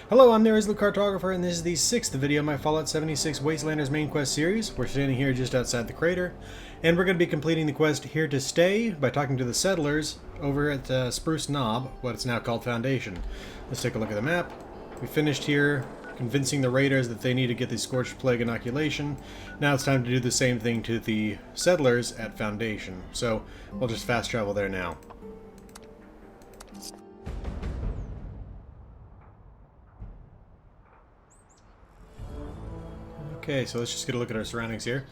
Hello, I'm There Is the Cartographer, and this is the 6th video of my Fallout 76 Wastelanders main quest series. We're standing here just outside the crater, and we're going to be completing the quest Here to Stay by talking to the settlers over at Spruce Knob, what it's now called Foundation. Let's take a look at the map. We finished here convincing the raiders that they need to get the Scorched Plague inoculation. Now it's time to do the same thing to the settlers at Foundation. So we'll just fast travel there now. Okay, so let's just get a look at our surroundings here.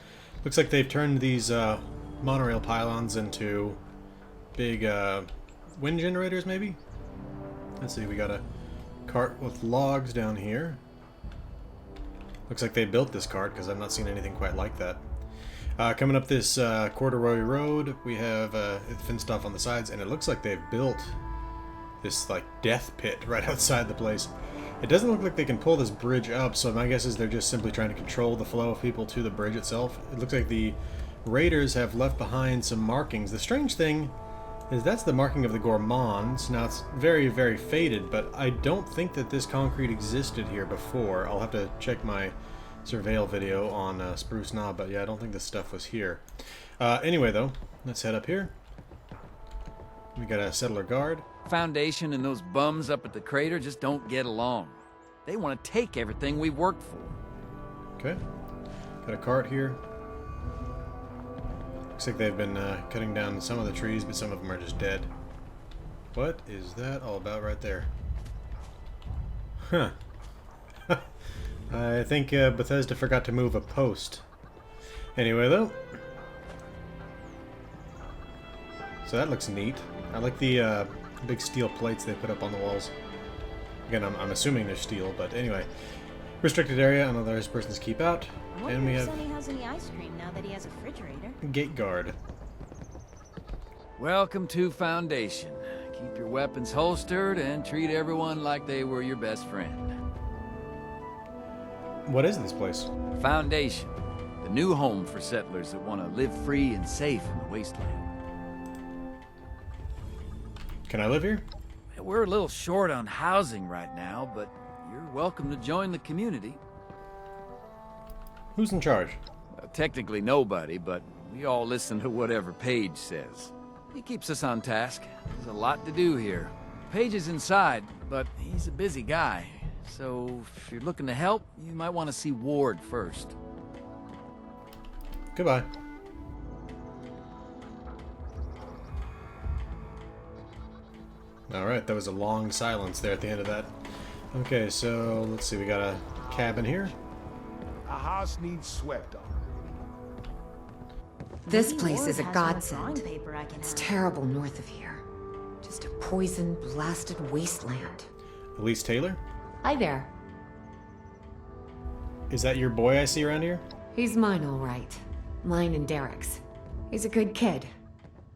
Looks like they've turned these monorail pylons into big wind generators, maybe? Let's see, we got a cart with logs down here. Looks like they built this cart, because I've not seen anything quite like that. Coming up this corduroy road, we have it fenced off on the sides, and it looks like they've built this like death pit right outside the place. It doesn't look like they can pull this bridge up, so my guess is they're just simply trying to control the flow of people to the bridge itself. It looks like the raiders have left behind some markings. The strange thing is that's the marking of the Gourmands. Now it's very, very faded, but I don't think that this concrete existed here before. I'll have to check my surveil video on Spruce Knob, but yeah, I don't think this stuff was here. Anyway though, let's head up here. We got a settler guard. Foundation and those bums up at the crater just don't get along. They want to take everything we worked for. Okay. Got a cart here. Looks like they've been cutting down some of the trees, but some of them are just dead. What is that all about right there? Huh. I think Bethesda forgot to move a post. Anyway, though. So that looks neat. I like the big steel plates they put up on the walls. Again, I'm assuming they're steel, but anyway. Restricted area, unauthorized persons keep out. And we have Sonny has any ice cream now that he has a refrigerator. gate guard. Welcome to Foundation. Keep your weapons holstered and treat everyone like they were your best friend. What is this place? Foundation, the new home for settlers that want to live free and safe in the wasteland. Can I live here? We're a little short on housing right now, but you're welcome to join the community. Who's in charge? Well, technically nobody, but we all listen to whatever Paige says. He keeps us on task. There's a lot to do here. Paige is inside, but he's a busy guy. So if you're looking to help, you might want to see Ward first. Goodbye. Alright, that was a long silence there at the end of that. Okay, so let's see, we got a cabin here. A house needs swept on. This Maybe place Ward is a has more godsend. drawing paper I can It's have. terrible north of here. Just a poison, blasted wasteland. Elise Taylor? Hi there. Is that your boy I see around here? He's mine, all right. Mine and Derek's. He's a good kid.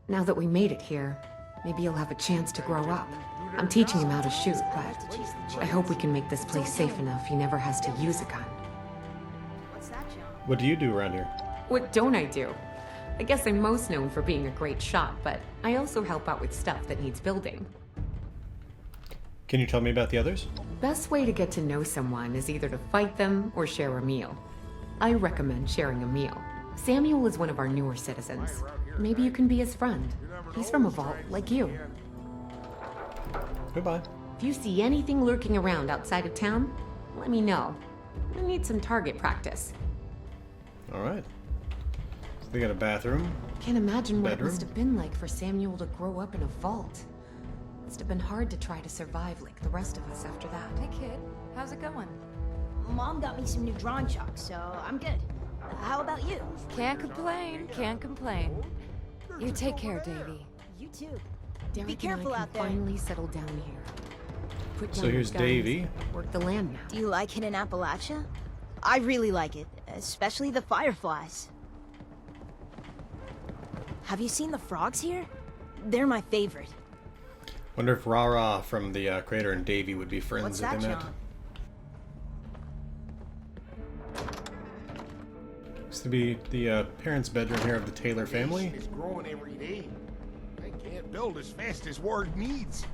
Now that we made it here, maybe he'll have a chance to grow up. I'm teaching him how to shoot, but I hope we can make this place safe enough he never has to use a gun. What's that, John? What do you do around here? What don't I do? I guess I'm most known for being a great shot, but I also help out with stuff that needs building. Can you tell me about the others? Best way to get to know someone is either to fight them or share a meal. I recommend sharing a meal. Samuel is one of our newer citizens. Maybe you can be his friend. He's from a vault like you. Goodbye. If you see anything lurking around outside of town, let me know. I need some target practice. Alright. So they got a bathroom. Can't imagine what it Bedroom? must have been like for Samuel to grow up in a vault. Must have been hard to try to survive like the rest of us after that. Hey kid, how's it going? Mom got me some new drawing chalk, so I'm good. How about you? Can't complain, can't complain. You take care, Davy. You too. Derek Be careful and I out can there. finally settle down here. Put So down here's the guns, Davy. Work the land now. Do you like Hidden Appalachia? I really like it, especially the fireflies. Have you seen the frogs here? They're my favorite. Wonder if Rara from the crater and Davy would be friends What's if that, they met. John? Looks to be the parents' bedroom here of the Taylor family. It's growing every day. They can't build as fast as Ward needs.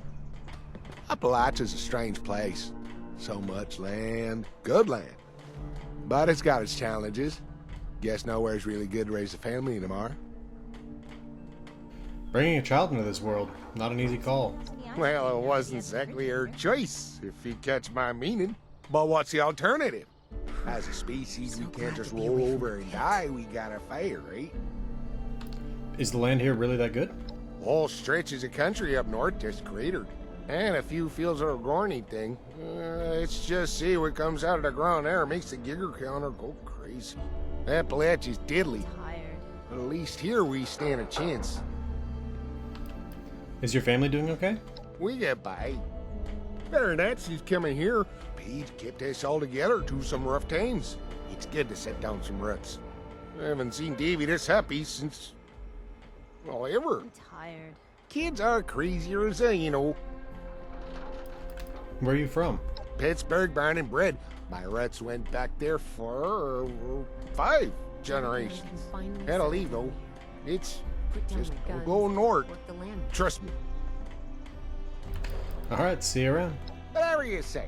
Appalachia's a strange place. So much land, good land. But it's got its challenges. Guess nowhere's really good to raise a family anymore. Bringing a child into this world, not an easy call. Well, it wasn't exactly her choice, if you catch my meaning. But what's the alternative? As a species, we can't just roll over and die. We gotta fight, right? Is the land here really that good? Whole stretches of country up north just cratered. And a few fields of growing anything. Let's just see what comes out of the ground there makes the Gigger counter go crazy. Appalachia's diddly. But at least here we stand a chance. Is your family doing okay? We get by. Better than that, she's coming here. Pete kept us all together through some rough times. It's good to set down some roots. I haven't seen Davy this happy since... well, ever. I'm tired. Kids are crazier as you know. Where are you from? Pittsburgh, born and bred. My roots went back there for 5 generations. Had to leave though. It's just go north. Trust me. Alright, see you around. Whatever you say.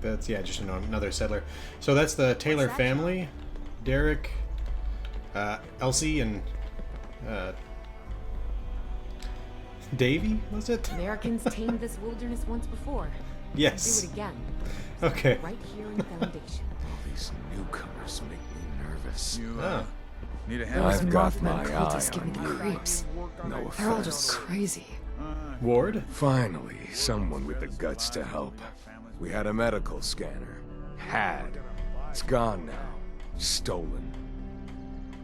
That's, yeah, just another settler. So that's the Taylor family. Derek, Elsie, and Davy, was it? Americans tamed this wilderness once before. Yes. Do it again. Okay. Right here in the Foundation. All these newcomers make me nervous. You, Ah. need a hand? I've got my Mothman eye cultists give me on the you. creeps. No They're all just offense. crazy. Ward? Finally, someone with the guts to help. We had a medical scanner. Had. It's gone now. Stolen.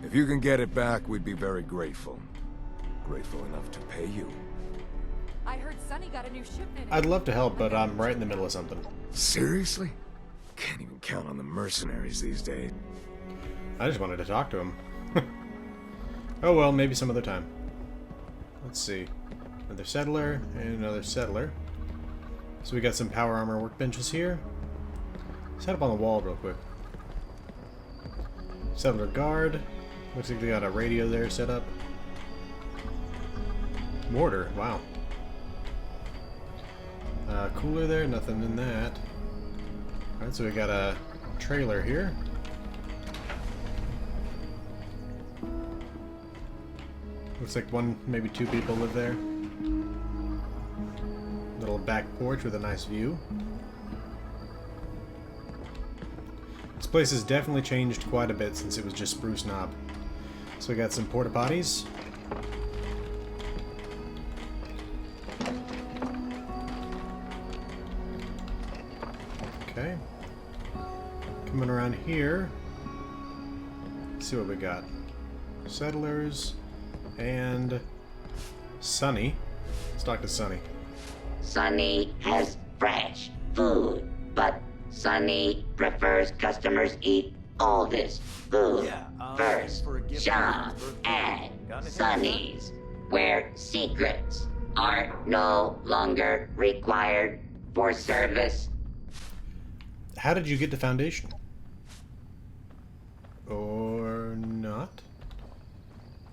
If you can get it back, we'd be very grateful. Grateful enough to pay you. I heard Sonny got a new shipment. I'd love to help, but I'm right in the middle of something. Seriously? Can't even count on the mercenaries these days. I just wanted to talk to him. Oh well, maybe some other time. Let's see. Another settler and another settler. So we got some power armor workbenches here. Set up on the wall real quick. Settler guard. Looks like they got a radio there set up. Mortar, wow. Cooler there, nothing in that. Alright, so we got a trailer here. Looks like one, maybe 2 people live there. Little back porch with a nice view. This place has definitely changed quite a bit since it was just Spruce Knob. So we got some porta potties. Okay. Coming around here. Let's see what we got. Settlers and Sonny. Let's talk to Sonny. Sonny has fresh food, but Sonny prefers customers eat all this food first. Shop at Sonny's, where secrets are no longer required for service. How did you get to Foundation? Or not?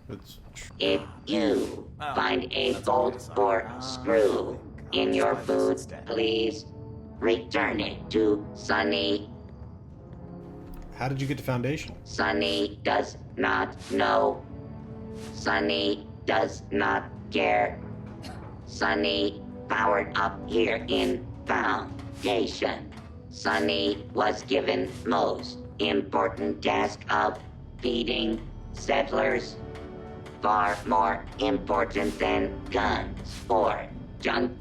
It's If you find a bolt or screw in your food, please return it to Sonny. How did you get to Foundation? Sonny does not know. Sonny does not care. Sonny powered up here in Foundation. Sonny was given most important task of feeding settlers. Far more important than guns or junk.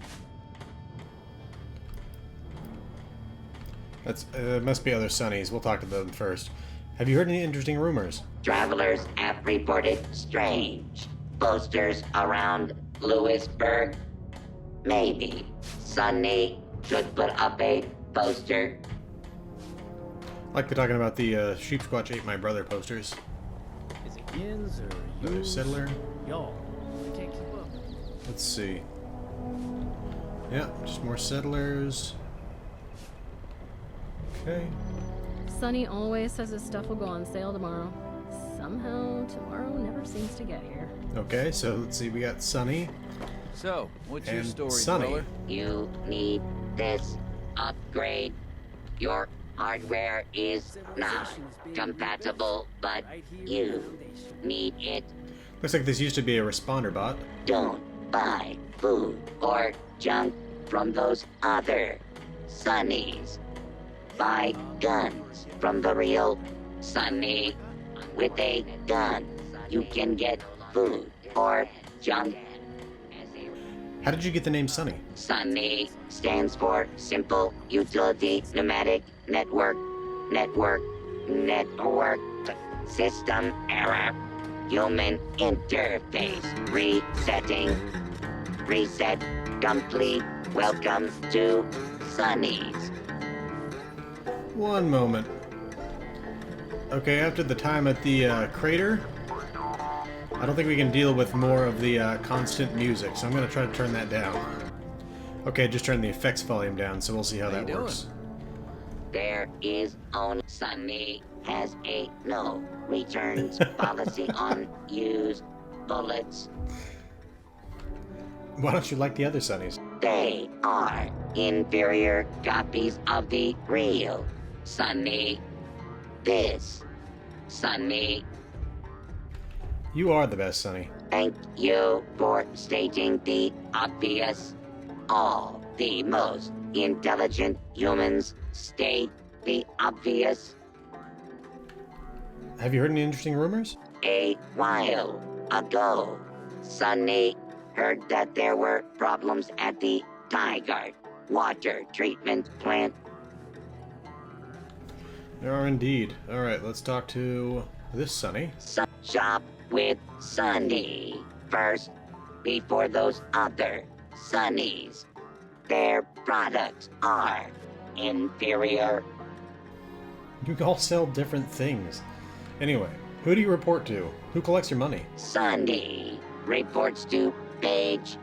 That's must be other Sonnies. We'll talk to them first. Have you heard any interesting rumors? Travelers have reported strange posters around Lewisburg. Maybe Sonny should put up a poster. Like they're talking about the Sheep Squatch Ate My Brother posters. Is it yins or Another yous? settler. Y'all, I can't keep up. Let's see. Yeah, just more settlers. Okay. Sonny always says his stuff will go on sale tomorrow. Somehow, tomorrow never seems to get here. Okay, so let's see. We got Sonny So, what's your and story, Sonny. Dweller? You need this upgrade. Your hardware is not compatible, but you need it. Looks like this used to be a responder bot. Don't buy food or junk from those other Sonnies. Buy guns from the real Sonny. With a gun, you can get food or junk. How did you get the name Sonny? Sonny stands for Simple Utility Pneumatic Network. Network. System error. Human interface. Resetting. Reset complete. Welcome to Sonny's. One moment. Okay, after the time at the crater, I don't think we can deal with more of the constant music, so I'm going to try to turn that down. Okay, just turn the effects volume down, so we'll see how that works. There is only Sonny has a no returns policy on used bullets. Why don't you like the other Sonnies? They are inferior copies of the real Sonny. This Sonny. You are the best, Sonny. Thank you for stating the obvious. All the most intelligent humans state the obvious. Have you heard any interesting rumors? A while ago, Sonny heard that there were problems at the Tigard water treatment plant. There are indeed. Alright, let's talk to this Sonny. Shop with Sonny first, before those other Sonnies. Their products are inferior. You all sell different things. Anyway, who do you report to? Who collects your money? Sonny reports to Page.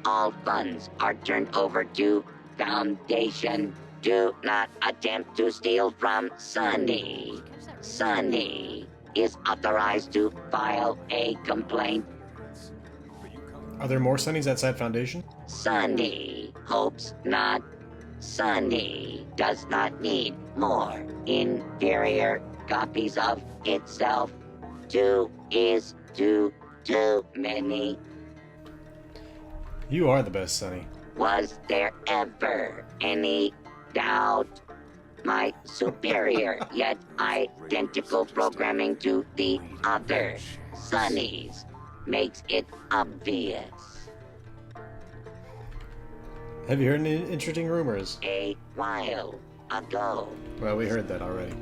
All funds are turned over to Foundation. Do not attempt to steal from Sonny. Sonny is authorized to file a complaint. Are there more Sonnies outside Foundation? Sonny hopes not. Sonny does not need more inferior copies of itself. Two is too many. You are the best, Sonny. Was there ever any doubt? My superior yet identical programming to the other Sonnies makes it obvious. Have you heard any interesting rumors? A while ago. Well, we heard that already.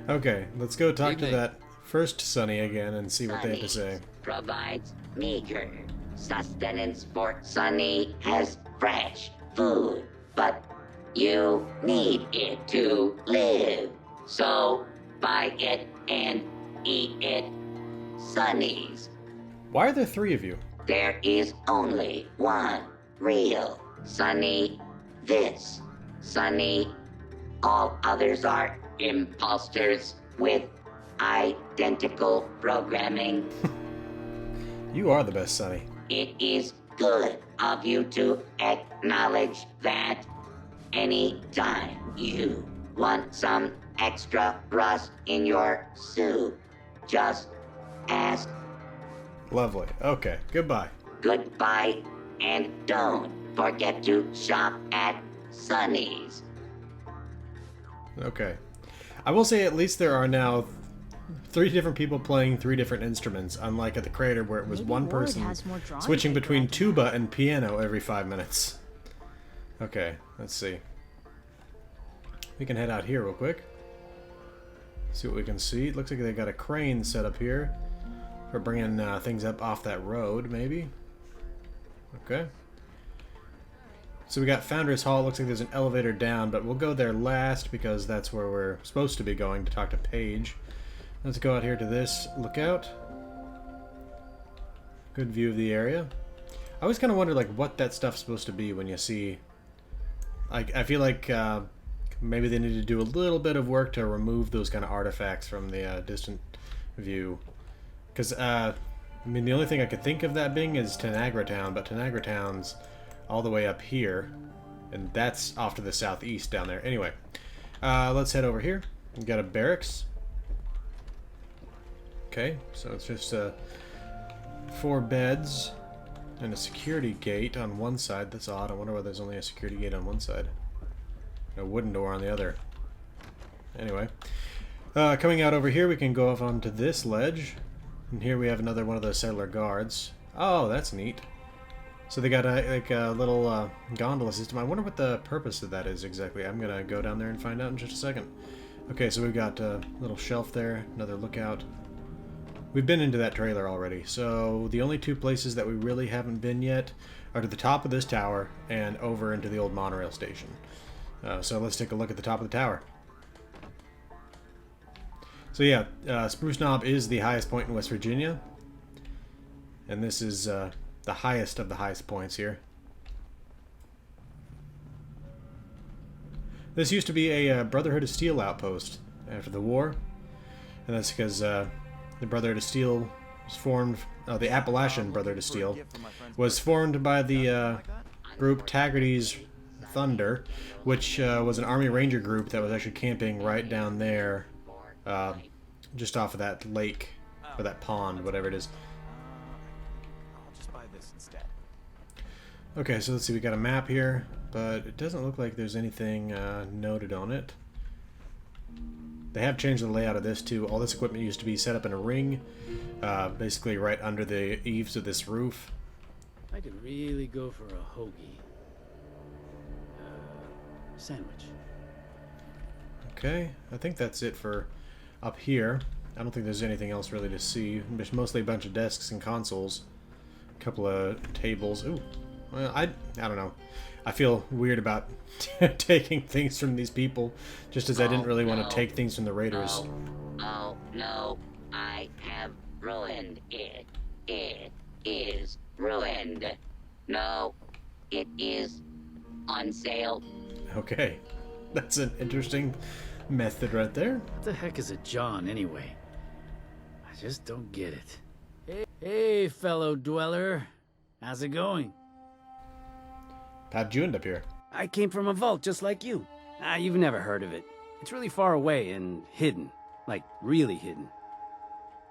Okay, let's go talk to that first Sonny again and see what they have to say. Provides meager sustenance for Sonny has fresh food, but you need it to live. So buy it and eat it. Sonny's. Why are there three of you? There is only one real Sonny. This Sonny. All others are imposters with identical programming. You are the best, Sonny. It is good of you to acknowledge that. Any time you want some extra rust in your soup, just ask. Lovely. Okay, goodbye. Goodbye, and don't forget to shop at Sonny's. Okay. I will say at least there are now three different people playing three different instruments, unlike at the Crater where it was one person switching between tuba and piano every 5 minutes. Okay, let's see. We can head out here real quick. See what we can see. It looks like they got a crane set up here for bringing things up off that road, maybe. Okay. So we got Founders Hall. It looks like there's an elevator down, but we'll go there last because that's where we're supposed to be going to talk to Paige. Let's go out here to this lookout. Good view of the area. I always kind of wonder like what that stuff's supposed to be when you see. I feel like maybe they need to do a little bit of work to remove those kind of artifacts from the distant view. Because I mean, the only thing I could think of that being is Tanagra Town, but Tanagra Town's all the way up here. And that's off to the southeast down there. Anyway, let's head over here. We've got a barracks. Okay, so it's just 4 beds and a security gate on one side. That's odd. I wonder why there's only a security gate on one side. A wooden door on the other. Anyway, coming out over here, we can go off onto this ledge. And here we have another one of those settler guards. Oh, that's neat. So they got a little gondola system. I wonder what the purpose of that is exactly. I'm going to go down there and find out in just a second. Okay, so we've got a little shelf there, another lookout. We've been into that trailer already, so the only 2 places that we really haven't been yet are to the top of this tower and over into the old monorail station. So let's take a look at the top of the tower. So yeah, Spruce Knob is the highest point in West Virginia. And this is the highest of the highest points here. This used to be a Brotherhood of Steel outpost after the war. And that's because the Brotherhood of Steel was formed, the Appalachian Brotherhood of Steel was formed by the group Taggarty's Thunder, which was an Army Ranger group that was actually camping right down there, just off of that lake, or that pond, whatever it is. Okay, so let's see, we got a map here, but it doesn't look like there's anything noted on it. They have changed the layout of this too. All this equipment used to be set up in a ring, basically right under the eaves of this roof. I could really go for a hoagie. Sandwich. Okay, I think that's it for up here. I don't think there's anything else really to see. There's mostly a bunch of desks and consoles. A couple of tables. Ooh. Well, I don't know. I feel weird about taking things from these people, just as I didn't really want to take things from the raiders. Oh, no. I have ruined it. It is ruined. No, it is on sale. Okay. That's an interesting method right there. What the heck is a John, anyway? I just don't get it. Hey, fellow dweller. How's it going? How'd you end up here? I came from a vault just like you. You've never heard of it. It's really far away and hidden. Like, really hidden.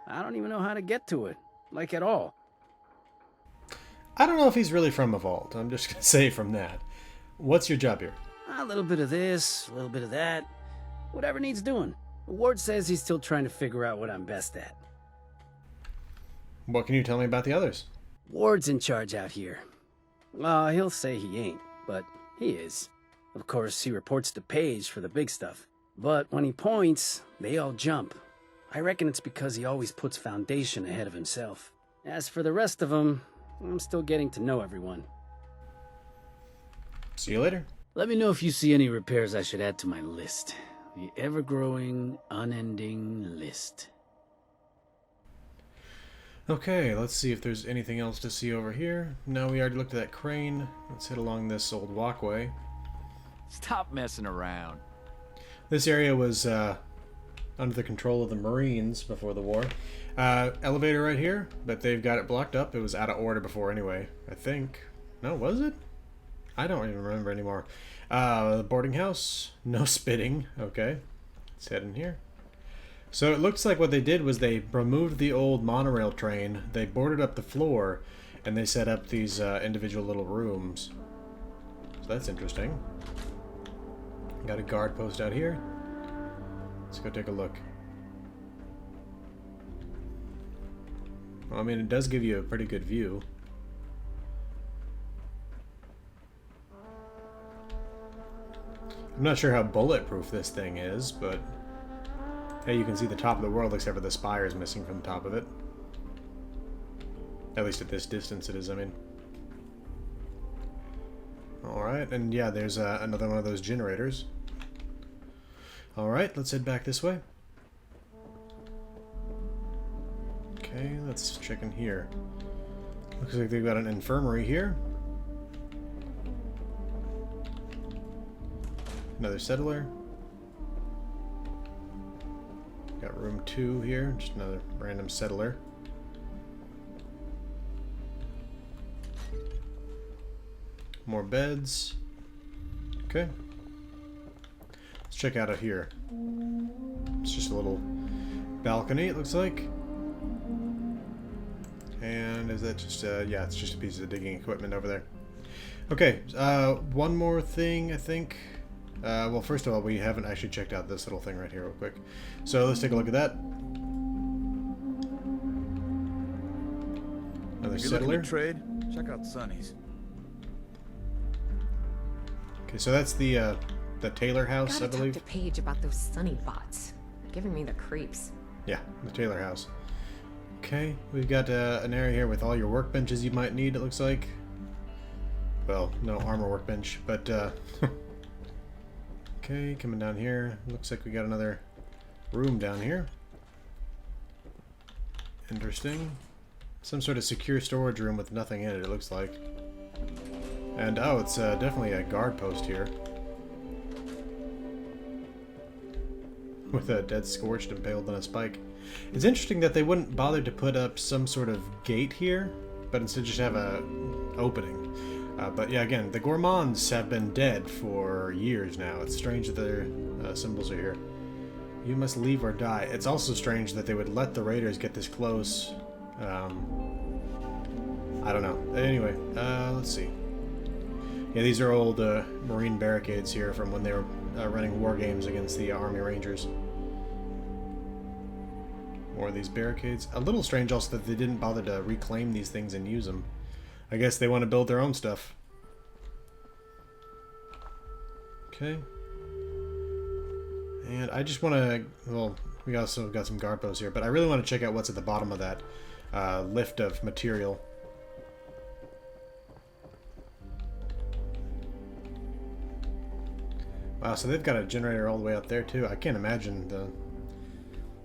I don't even know how to get to it. Like, at all. I don't know if he's really from a vault. I'm just going to say from that. What's your job here? A little bit of this, a little bit of that. Whatever needs doing. Ward says he's still trying to figure out what I'm best at. What can you tell me about the others? Ward's in charge out here. Well, he'll say he ain't, but he is. Of course, he reports to Paige for the big stuff. But when he points, they all jump. I reckon it's because he always puts Foundation ahead of himself. As for the rest of them, I'm still getting to know everyone. See you later. Let me know if you see any repairs I should add to my list. The ever-growing, unending list. Okay, let's see if there's anything else to see over here. No, we already looked at that crane. Let's head along this old walkway. Stop messing around. This area was under the control of the Marines before the war. Elevator right here, but they've got it blocked up. It was out of order before anyway, I think. No, was it? I don't even remember anymore. The boarding house, no spitting. Okay, let's head in here. So it looks like what they did was they removed the old monorail train, they boarded up the floor, and they set up these individual little rooms. So that's interesting. Got a guard post out here. Let's go take a look. Well, I mean, it does give you a pretty good view. I'm not sure how bulletproof this thing is, but hey, you can see the top of the world except for the spires missing from the top of it. At least at this distance it is, I mean. Alright, and yeah, there's another one of those generators. Alright, let's head back this way. Okay, let's check in here. Looks like they've got an infirmary here. Another settler. Got room 2 here, just another random settler. More beds. Okay. Let's check out here. It's just a little balcony, it looks like. And is that just, yeah, it's just a piece of digging equipment over there. Okay, one more thing, I think. Well, first of all, we haven't actually checked out this little thing right here real quick. So let's take a look at that. Another settler. Trade? Check out Sonny's. Okay, so that's the Taylor house, I Gotta believe. talk to Paige about those Sunny bots. They're giving me the creeps. Yeah, the Taylor house. Okay, we've got an area here with all your workbenches you might need, it looks like. Well, no armor workbench, but okay, coming down here. Looks like we got another room down here. Interesting. Some sort of secure storage room with nothing in it, it looks like. And oh, it's definitely a guard post here. With a dead Scorched impaled on a spike. It's interesting that they wouldn't bother to put up some sort of gate here, but instead just have a opening. But yeah, again, the Gourmands have been dead for years now. It's strange that their symbols are here. You must leave or die. It's also strange that they would let the raiders get this close. I don't know. Anyway, let's see. Yeah, these are old Marine barricades here from when they were running war games against the Army Rangers. More of these barricades. A little strange also that they didn't bother to reclaim these things and use them. I guess they want to build their own stuff. Okay. And I just want to... Well, we also got some guard posts here, but I really want to check out what's at the bottom of that lift of material. Wow, so they've got a generator all the way up there too. I can't imagine the...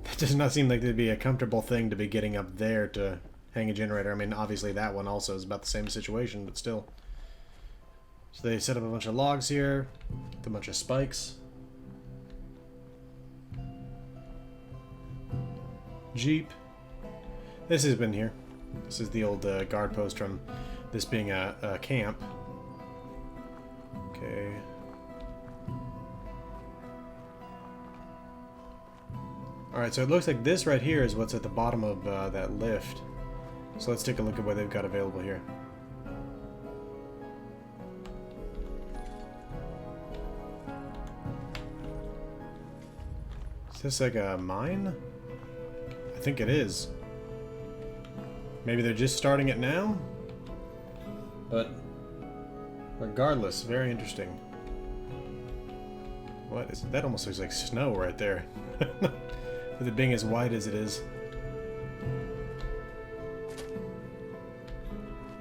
That does not seem like it'd be a comfortable thing to be getting up there to hang a generator. I mean, obviously that one also is about the same situation, but still. So they set up a bunch of logs here, with a bunch of spikes. Jeep. This has been here. This is the old guard post from this being a camp. Okay. Alright, so it looks like this right here is what's at the bottom of that lift. So let's take a look at what they've got available here. Is this like a mine? I think it is. Maybe they're just starting it now? But regardless, very interesting. What is that? Almost looks like snow right there. With it being as wide as it is.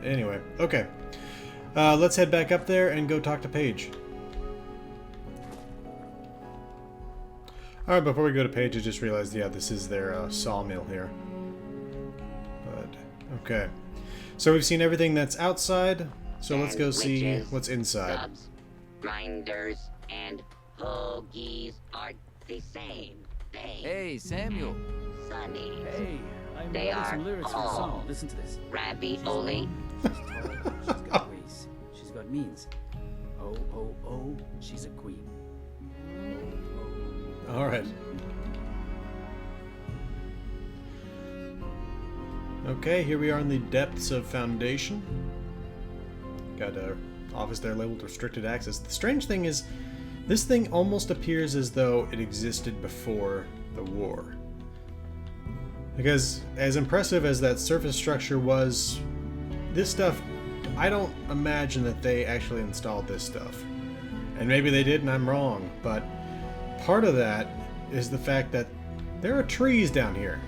Anyway, okay. Let's head back up there and go talk to Paige. Alright, before we go to Paige, I just realized, yeah, this is their sawmill here. But, okay. So we've seen everything that's outside, so let's go see what's inside. Subs, grinders, and hoagies are the same thing. Hey, Samuel. Sonny. Hey, I'm They writing are some lyrics for a all song. Listen to this. ravioli. She's tall, she's got ways, she's got means. Oh, oh, oh, she's a queen. Alright. Okay, here we are in the depths of Foundation. Got an office there labeled restricted access. The strange thing is, this thing almost appears as though it existed before the war. Because as impressive as that surface structure was, this stuff, I don't imagine that they actually installed this stuff. And maybe they did and I'm wrong, but part of that is the fact that there are trees down here.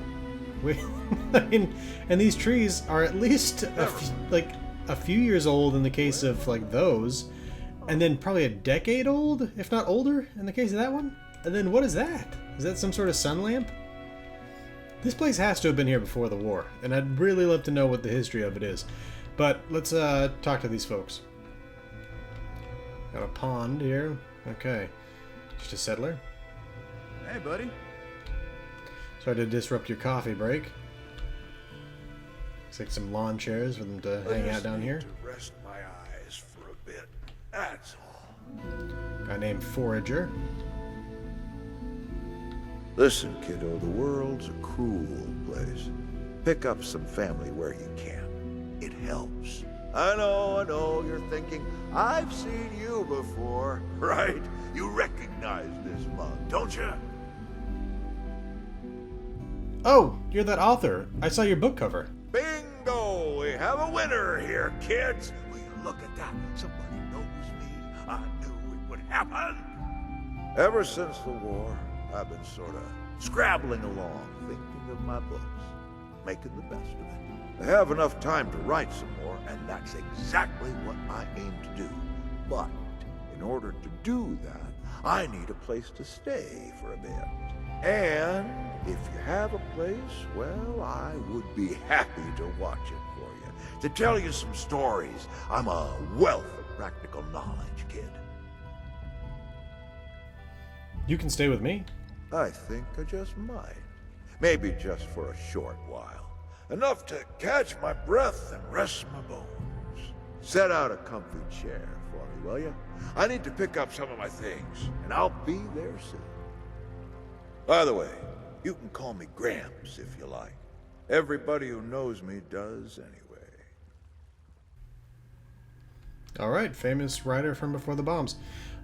I mean, and these trees are at least a few years old in the case of like those, and then probably a decade old, if not older, in the case of that one. And then what is that? Is that some sort of sun lamp? This place has to have been here before the war, and I'd really love to know what the history of it is. But let's talk to these folks. Got a pond here. Okay. Just a settler. Hey, buddy. Sorry to disrupt your coffee break. Looks like some lawn chairs for them to hang out down here. To rest my eyes for a bit. That's all. Guy named Forager. Listen, kiddo, the world's a cruel place. Pick up some family where you can. It helps. I know, you're thinking, I've seen you before, right? You recognize this mug, don't you? Oh, you're that author. I saw your book cover. Bingo! We have a winner here, kids! Will you look at that? Somebody knows me. I knew it would happen. Ever since the war, I've been sort of scrabbling along, thinking of my books, making the best of it. I have enough time to write some more, and that's exactly what I aim to do. But in order to do that, I need a place to stay for a bit. And if you have a place, well, I would be happy to watch it for you, to tell you some stories. I'm a wealth of practical knowledge, kid. You can stay with me? I think I just might. Maybe just for a short while. Enough to catch my breath and rest my bones. Set out a comfy chair for me, will you? I need to pick up some of my things, and I'll be there soon. By the way, you can call me Gramps if you like. Everybody who knows me does anyway. Alright, famous writer from before the bombs.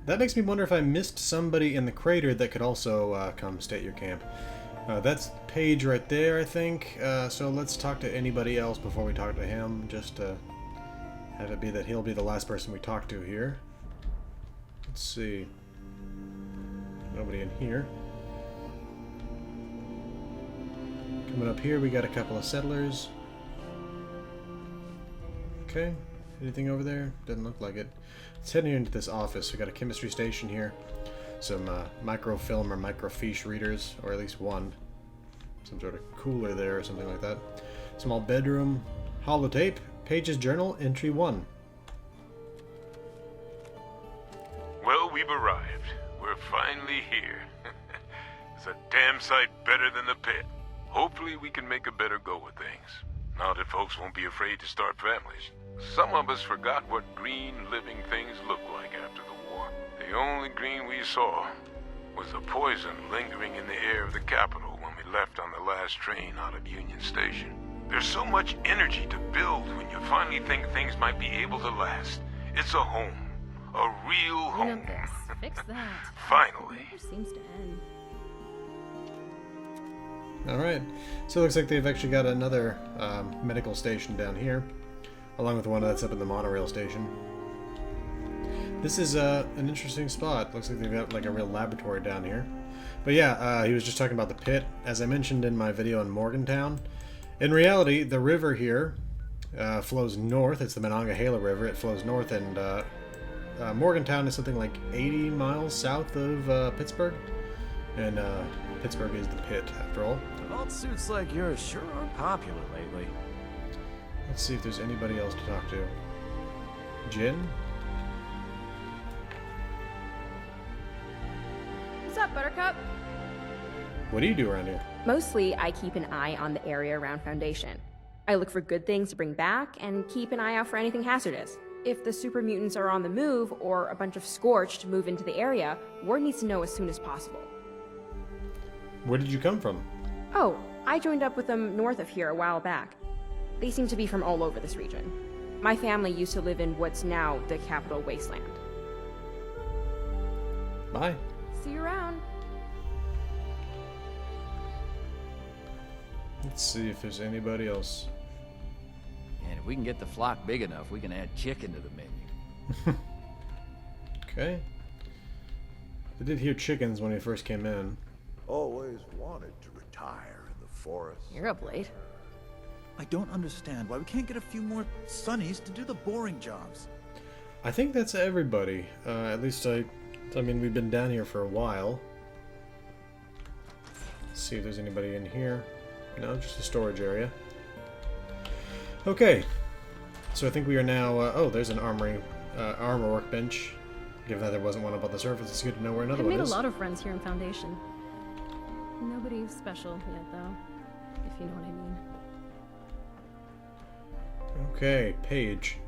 That makes me wonder if I missed somebody in the crater that could also come stay at your camp. That's Paige right there, I think. So let's talk to anybody else before we talk to him, just to have it be that he'll be the last person we talk to here. Let's see. Nobody in here. Coming up here, we got a couple of settlers. Okay. Anything over there? Doesn't look like it. Let's head into this office. We got a chemistry station here. Some microfilm or microfiche readers, or at least one. Some sort of cooler there or something like that. Small bedroom. Holotape. Page's journal. Entry 1. Well, we've arrived. We're finally here. It's a damn sight better than the pit. Hopefully we can make a better go of things. Now that folks won't be afraid to start families. Some of us forgot what green living things looked like after the war. The only green we saw was the poison lingering in the air of the capital when we left on the last train out of Union Station. There's so much energy to build when you finally think things might be able to last. It's a home. A real home. Fix that. Finally. It never seems to end. Alright, so it looks like they've actually got another medical station down here, along with the one that's up in the monorail station. This is an interesting spot. Looks like they've got like a real laboratory down here. But yeah, he was just talking about the pit. As I mentioned in my video on Morgantown, in reality, the river here flows north. It's the Monongahela River. It flows north, and Morgantown is something like 80 miles south of Pittsburgh. And Pittsburgh is the pit, after all. Alt suits like yours sure are popular lately. Let's see if there's anybody else to talk to. Jin? What's up, Buttercup? What do you do around here? Mostly, I keep an eye on the area around Foundation. I look for good things to bring back and keep an eye out for anything hazardous. If the super mutants are on the move or a bunch of Scorched move into the area, word needs to know as soon as possible. Where did you come from? Oh, I joined up with them north of here a while back. They seem to be from all over this region. My family used to live in what's now the capital Wasteland. Bye. See you around. Let's see if there's anybody else. And if we can get the flock big enough, we can add chicken to the menu. Okay. I did hear chickens when we first came in. Always wanted to retire in the forest. You're up late. I don't understand why we can't get a few more Sonnies to do the boring jobs. I think that's everybody. At least I mean, we've been down here for a while. Let's see if there's anybody in here. No, just a storage area. Okay. So I think we are now... oh, there's an armor workbench. Given that there wasn't one up on the surface, it's good to know where another one is. I made a lot of friends here in Foundation. Nobody special yet, though, if you know what I mean. Okay, Paige.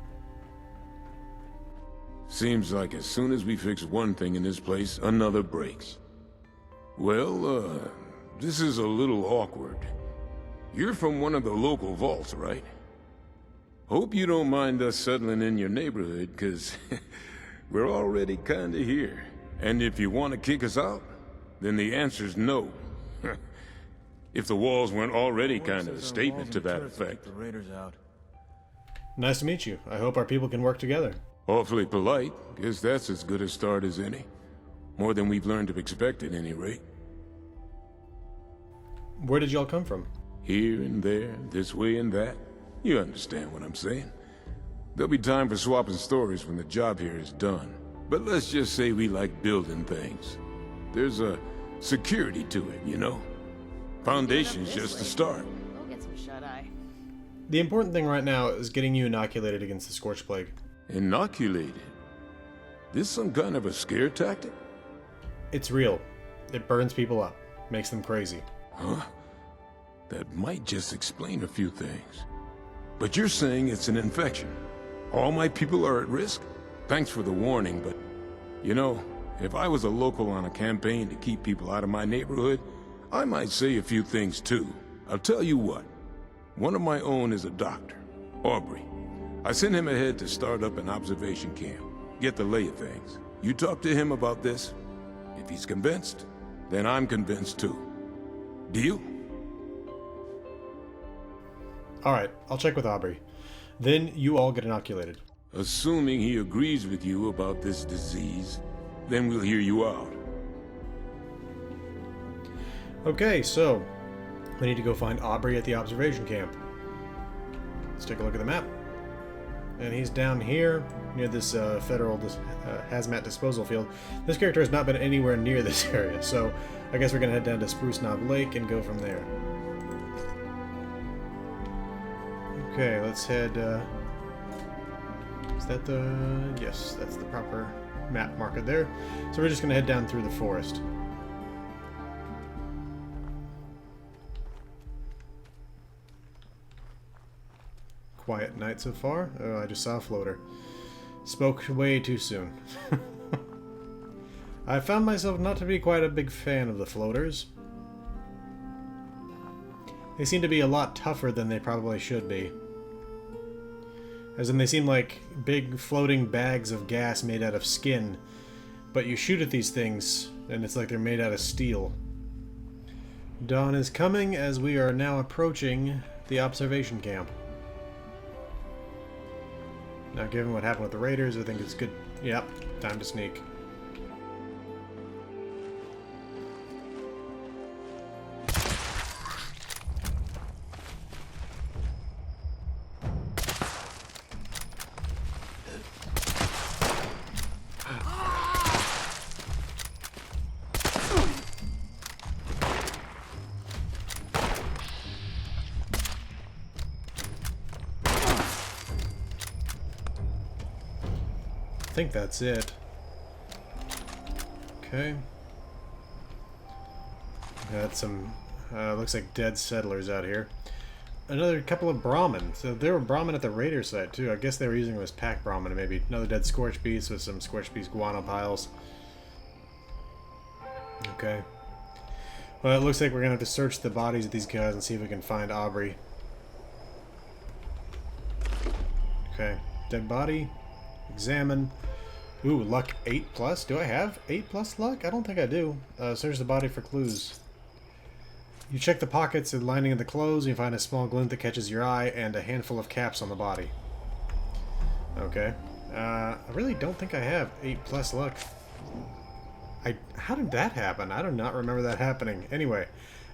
Seems like as soon as we fix one thing in this place, another breaks. Well, this is a little awkward. You're from one of the local vaults, right? Hope you don't mind us settling in your neighborhood, 'cause we're already kinda here. And if you want to kick us out, then the answer's no. If the walls weren't already kind of a statement to that effect. The raiders out. Nice to meet you. I hope our people can work together. Awfully polite. Guess that's as good a start as any. More than we've learned to expect at any rate. Where did y'all come from? Here and there, this way and that. You understand what I'm saying. There'll be time for swapping stories when the job here is done. But let's just say we like building things. There's a security to it, you know? Foundation's just the start. Go get some shut-eye. The important thing right now is getting you inoculated against the Scorched Plague. Inoculated? This some kind of a scare tactic? It's real. It burns people up. Makes them crazy. Huh? That might just explain a few things. But you're saying it's an infection. All my people are at risk? Thanks for the warning, but... You know, if I was a local on a campaign to keep people out of my neighborhood, I might say a few things too. I'll tell you what. One of my own is a doctor, Aubrey. I sent him ahead to start up an observation camp. Get the lay of things. You talk to him about this. If he's convinced, then I'm convinced too. Deal? Alright, I'll check with Aubrey. Then you all get inoculated. Assuming he agrees with you about this disease, then we'll hear you out. Okay, so we need to go find Aubrey at the observation camp. Let's take a look at the map. And he's down here near this federal hazmat disposal field. This character has not been anywhere near this area, so I guess we're going to head down to Spruce Knob Lake and go from there. Okay, let's head... is that the... Yes, that's the proper map marker there. So we're just going to head down through the forest. Quiet night so far. Oh, I just saw a floater. Spoke way too soon. I found myself not to be quite a big fan of the floaters. They seem to be a lot tougher than they probably should be. As in, they seem like big floating bags of gas made out of skin. But you shoot at these things, and it's like they're made out of steel. Dawn is coming as we are now approaching the observation camp. Now, given what happened with the raiders, I think it's good. Yep, time to sneak. I think that's it. Okay. Got some, looks like dead settlers out here. Another couple of Brahmin. So there were Brahmin at the raider site too. I guess they were using them as pack Brahmin. Maybe another dead Scorched Beast with some Scorched Beast guano piles. Okay. Well, it looks like we're gonna have to search the bodies of these guys and see if we can find Aubrey. Okay. Dead body. Examine. Ooh, luck 8+. Do I have 8+ luck? I don't think I do. Search the body for clues. You check the pockets and lining of the clothes, and you find a small glint that catches your eye, and a handful of caps on the body. Okay. I really don't think I have 8+ luck. How did that happen? I do not remember that happening. Anyway,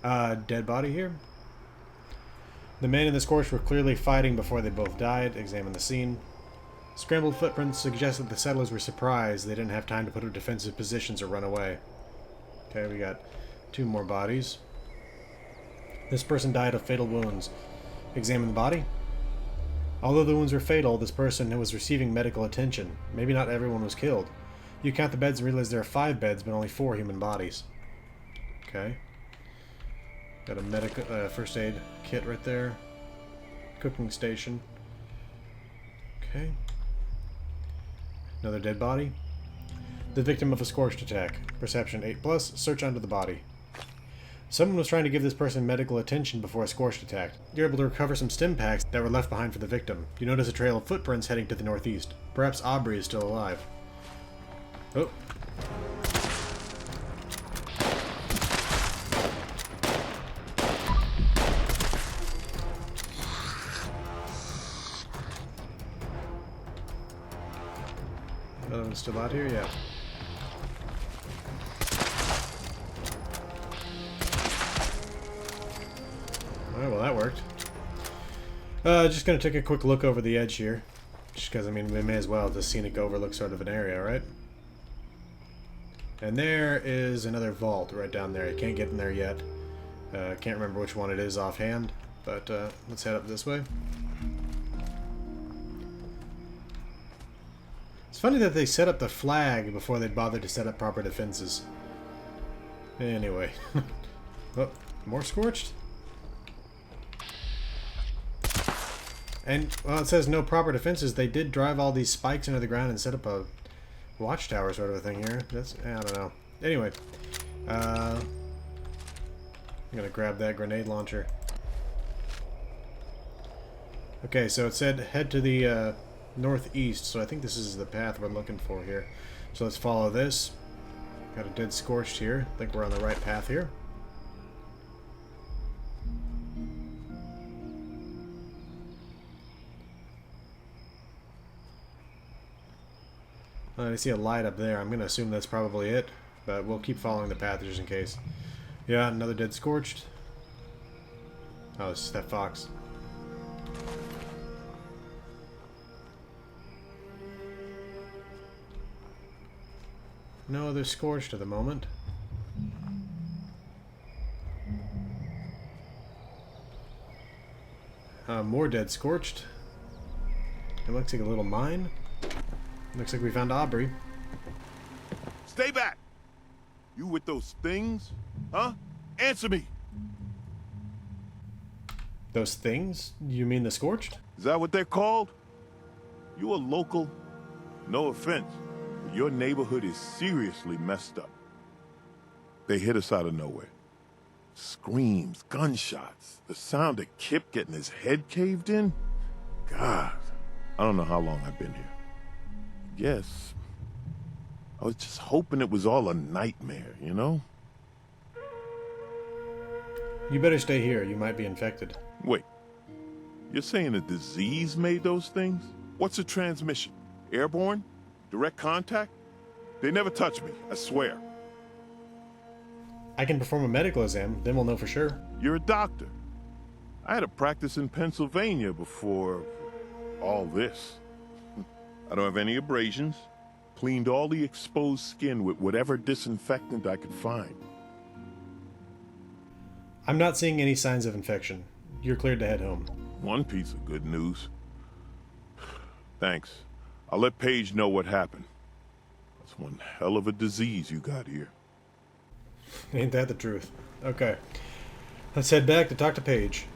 dead body here. The men and the Scorched were clearly fighting before they both died. Examine the scene. Scrambled footprints suggest that the settlers were surprised they didn't have time to put up defensive positions or run away. Okay, we got 2 more bodies. This person died of fatal wounds. Examine the body. Although the wounds were fatal, this person was receiving medical attention. Maybe not everyone was killed. You count the beds and realize there are 5 beds, but only 4 human bodies. Okay. Got a first aid kit right there. Cooking station. Okay. Another dead body. The victim of a scorched attack. Perception 8+. Search under the body. Someone was trying to give this person medical attention before a scorched attack. You're able to recover some stim packs that were left behind for the victim. You notice a trail of footprints heading to the northeast. Perhaps Aubrey is still alive. Oh. Another one's still out here? Yeah. Alright, well that worked. Just gonna take a quick look over the edge here. Just because, I mean, we may as well just scenic overlook sort of an area, right? And there is another vault right down there. I can't get in there yet. Can't remember which one it is offhand, but let's head up this way. It's funny that they set up the flag before they bothered to set up proper defenses. Anyway. Oh, more Scorched? And, well, it says no proper defenses. They did drive all these spikes into the ground and set up a watchtower sort of a thing here. That's, I don't know. Anyway. I'm gonna grab that grenade launcher. Okay, so it said head to the northeast, so I think this is the path we're looking for here. So let's follow this. Got a dead Scorched here. I think we're on the right path here. I see a light up there. I'm going to assume that's probably it, but we'll keep following the path just in case. Yeah, another dead Scorched. Oh, it's that fox. No other Scorched at the moment. More dead Scorched. It looks like a little mine. Looks like we found Aubrey. Stay back! You with those things? Huh? Answer me! Those things? You mean the Scorched? Is that what they're called? You a local? No offense, but your neighborhood is seriously messed up. They hit us out of nowhere. Screams, gunshots, the sound of Kip getting his head caved in. God, I don't know how long I've been here. Yes. I was just hoping it was all a nightmare, you know? You better stay here. You might be infected. Wait. You're saying a disease made those things? What's a transmission? Airborne? Direct contact? They never touch me, I swear. I can perform a medical exam, then we'll know for sure. You're a doctor. I had a practice in Pennsylvania before all this. I don't have any abrasions. Cleaned all the exposed skin with whatever disinfectant I could find. I'm not seeing any signs of infection. You're cleared to head home. One piece of good news. Thanks. I'll let Paige know what happened. That's one hell of a disease you got here. Ain't that the truth? Okay. Let's head back to talk to Paige.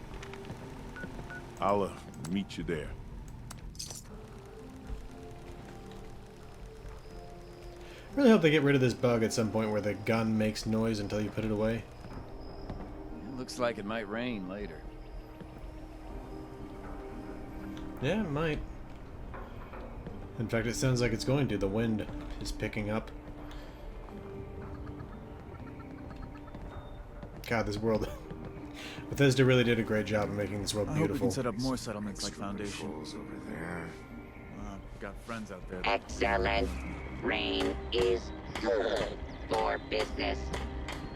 I'll meet you there. I really hope they get rid of this bug at some point where the gun makes noise until you put it away. It looks like it might rain later. Yeah, it might. In fact, it sounds like it's going to. The wind is picking up. God, this world... Bethesda really did a great job of making this world I beautiful. hope we can set up more settlements like Foundation. Over there. Got friends out there. Excellent. Rain is good for business.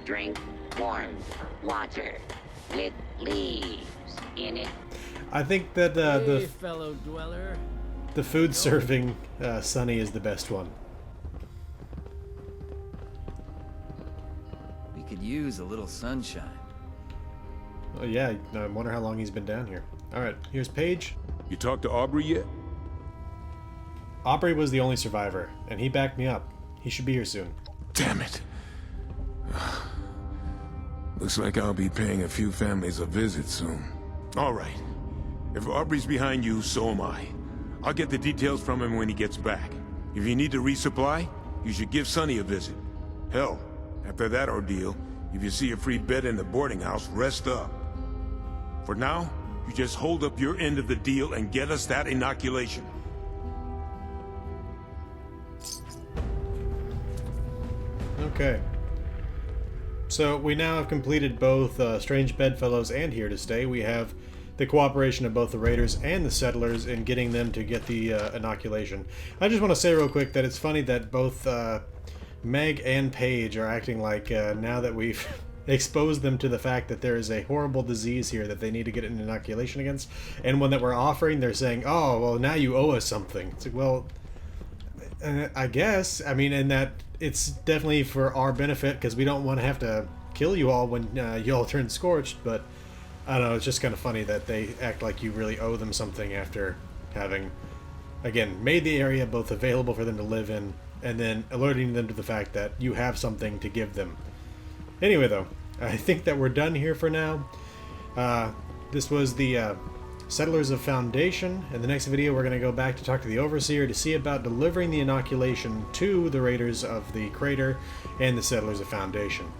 Drink warm water with leaves in it. I think that hey, fellow dweller. The food serving Sunny is the best one. We could use a little sunshine. Oh yeah, I wonder how long he's been down here. Alright, here's Paige. You talked to Aubrey yet? Aubrey was the only survivor, and he backed me up. He should be here soon. Damn it. Looks like I'll be paying a few families a visit soon. All right. If Aubrey's behind you, so am I. I'll get the details from him when he gets back. If you need to resupply, you should give Sonny a visit. Hell, after that ordeal, if you see a free bed in the boarding house, rest up. For now, you just hold up your end of the deal and get us that inoculation. Okay. So we now have completed both Strange Bedfellows and Here to Stay. We have the cooperation of both the raiders and the settlers in getting them to get the inoculation. I just want to say real quick that it's funny that both Meg and Paige are acting like now that we've exposed them to the fact that there is a horrible disease here that they need to get an inoculation against, and one that we're offering, they're saying, oh, well, now you owe us something. It's like, well, I guess. I mean, in that it's definitely for our benefit because we don't want to have to kill you all when you all turn scorched, but I don't know, it's just kind of funny that they act like you really owe them something after having, again, made the area both available for them to live in and then alerting them to the fact that you have something to give them. Anyway, though, I think that we're done here for now. This was the Settlers of Foundation. In the next video, we're going to go back to talk to the Overseer to see about delivering the inoculation to the Raiders of the Crater and the Settlers of Foundation.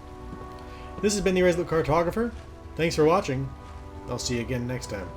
This has been the Irresolute Cartographer. Thanks for watching. I'll see you again next time.